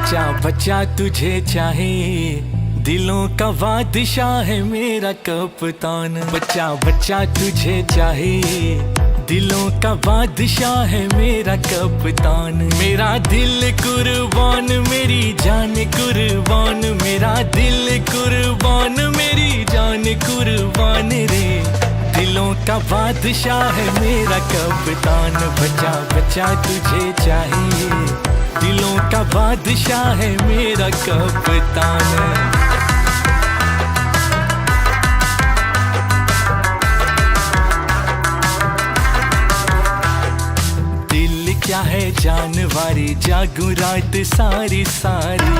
बच्चा बच्चा तुझे चाहे, दिलों का बादशाह है मेरा कप्तान। बच्चा बच्चा तुझे चाहे, दिलों का बादशाह है मेरा कप्तान। मेरा दिल कुर्बान मेरी जान कुर्बान, मेरा दिल कुर्बान मेरी जान कुर्बान रे। दिलों का बादशाह है मेरा कप्तान। बच्चा बच्चा तुझे चाहिए, दिलों का बादशाह है मेरा कप्तान। क्या है जानवारी, जागूं रात सारी सारी।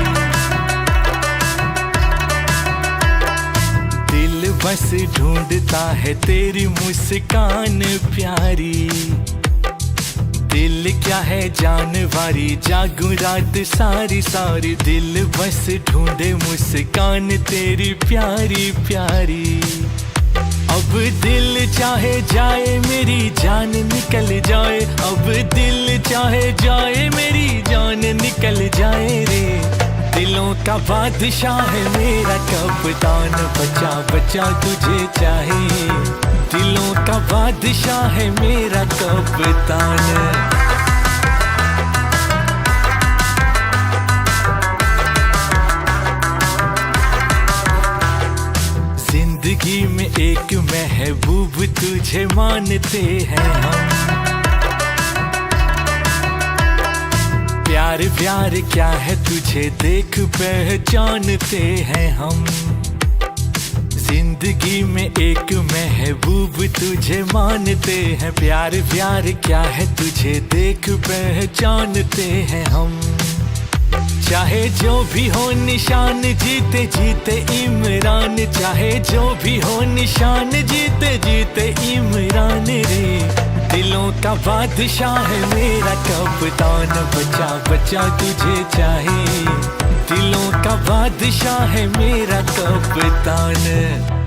दिल बस ढूंढता है तेरी मुस्कान प्यारी। दिल क्या है जानवारी, जागूं रात सारी सारी। दिल बस ढूंढे मुस्कान तेरी प्यारी प्यारी। अब दिल चाहे जाए मेरी जान निकल जाए, अब दिल चाहे जाए मेरी जान निकल जाए रे। दिलों का बादशाह है मेरा कप्तान। बच्चा बच्चा तुझे चाहे, दिलों का बादशाह है मेरा कप्तान। जिंदगी में एक महबूब तुझे मानते हैं हम। प्यार प्यार क्या है तुझे देख पहचानते हैं हम। जिंदगी में एक महबूब तुझे मानते हैं। प्यार प्यार क्या है तुझे देख पहचानते हैं हम। चाहे जो भी हो निशान जीते जीते इमरान, चाहे जो भी हो निशान जीते जीते इमरान रे। दिलों का बादशाह है मेरा कप्तान। बच्चा बच्चा तुझे चाहे, दिलों का बादशाह है मेरा कप्तान।